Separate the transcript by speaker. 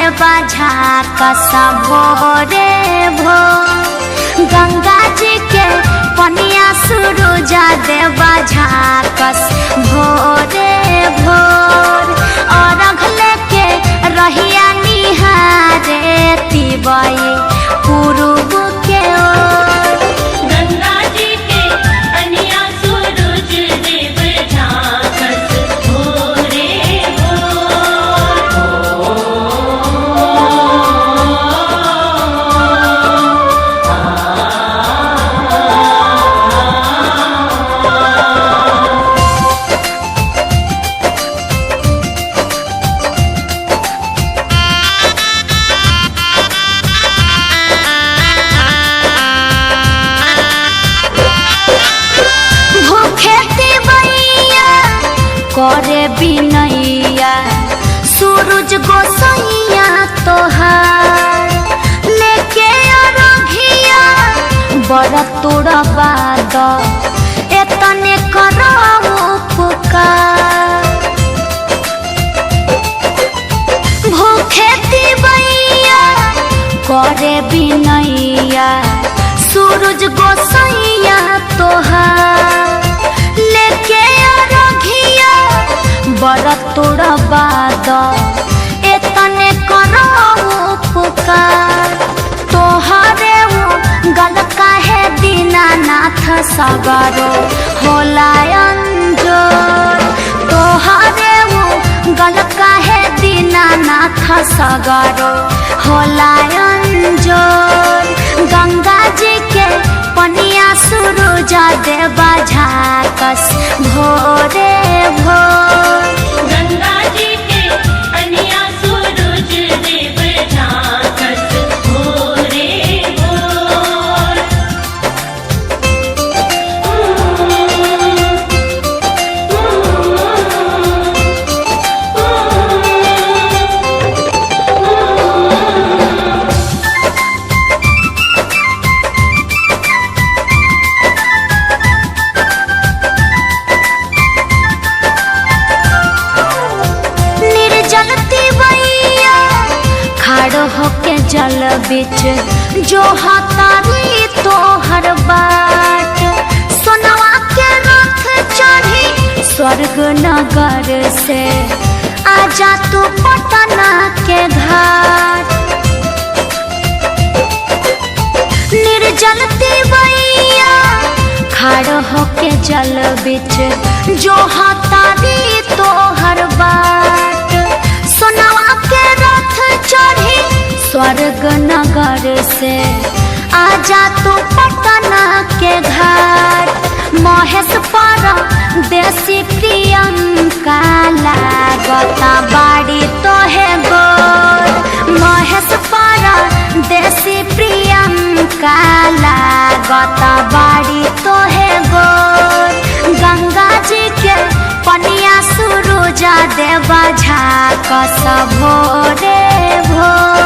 Speaker 1: देवा झाकस भोरे भोर। गंगा जी के पनिया सूरज देवा झाकस भोरे भोर। और अगले के रहिया निहारे तिबई पूर्व के ओर।
Speaker 2: गंगा जी के पनिया सूरज देव झाकस भोरे भोर।
Speaker 1: करे बिनैया सूरज गोसैया तोहार। लेके अरघिया बड़ तोड़ा बाद एतने करो पुकार। भूखे तिबैया करे बिनैया सूरज गोसैया तोहार। लेके अरघिया बड़ तोड़ा बाद एतने करो पुकार। तोहरे गल काहे दीनानाथ सगरो होला अंजोर। तोहरे गल काहे दीनानाथ सगरो होला अंजोर। गंगा जी के पनिया सूरज देवा झाकस भोरे भोर।
Speaker 2: गंगा जी के पनिया सूरज देव झाकस भोरे भोर।
Speaker 1: खड़ो होके जल बिच जो हतारी तोहर बाट। सोनवा के रथ चढ़ी स्वर्ग नगर से आजा तू पटना के घाट। निर्जल तिबैया खड़ो होके जल बिच जो हतारी तोहर बाट। सोनवा के रथ चढ़ी स्वर्ग नगर से आजा तू पटना के घाट। महेश पर देसी प्रियंका लागता बाड़ी तोहे गोर। महेश पर देसी प्रियंका लागता बाड़ी तोहे गोर। गंगा जी के पनिया सूरज देवा झाकस भोरे भोर।